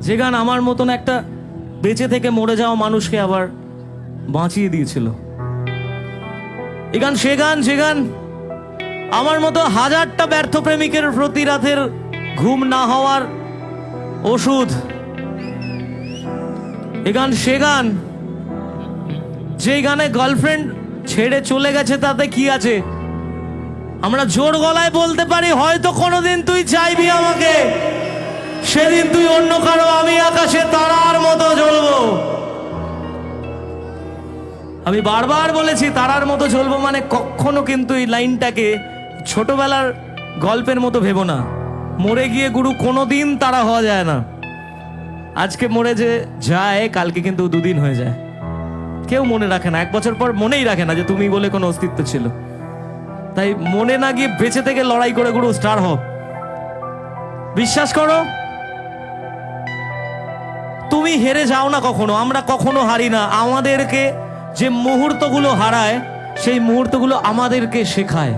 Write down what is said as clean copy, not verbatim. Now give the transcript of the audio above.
যে গান আমার মতন একটা বেঁচে থেকে মরে যাওয়া মানুষকে আবার বাঁচিয়ে দিয়েছিল। এ গান সে গান যে গান আমার মতো হাজারটা ব্যর্থ প্রেমিকের প্রতি রাতের ঘুম না হওয়ার ওষুধ। এ গান সে গান যে গানে গার্লফ্রেন্ড ছেড়ে চলে গেছে তাতে কি আছে, আমরা জোর গলায় বলতে পারি হয়তো কোনোদিন তুই চাইবি আমাকে, সেদিন তুই অন্য কারো, আমি আকাশে তারার মতো জ্বলবো। আমি বারবার বলেছি তারার মতো জ্বলবো মানে কখনো কিন্তু এই লাইনটাকে ছোটবেলার গল্পের মতো ভেবো না। মরে গিয়ে গুরু কোনোদিন তারা হওয়া যায় না। আজকে মরে যে যায় কালকে কিন্তু দুদিন হয়ে যায়। কেউ মনে রাখে না, 1 বছর পর মনেই রাখে না যে তুমি বলে কোনো অস্তিত্ব ছিল। তাই মনে না গিয়ে বেঁচে থেকে লড়াই করে গুরু স্টার হও। বিশ্বাস করো তুমি হেরে যাও না কখনো, আমরা কখনো হারি না। আমাদেরকে যে মুহূর্তগুলো হারায় সেই মুহূর্তগুলো আমাদেরকে শেখায়।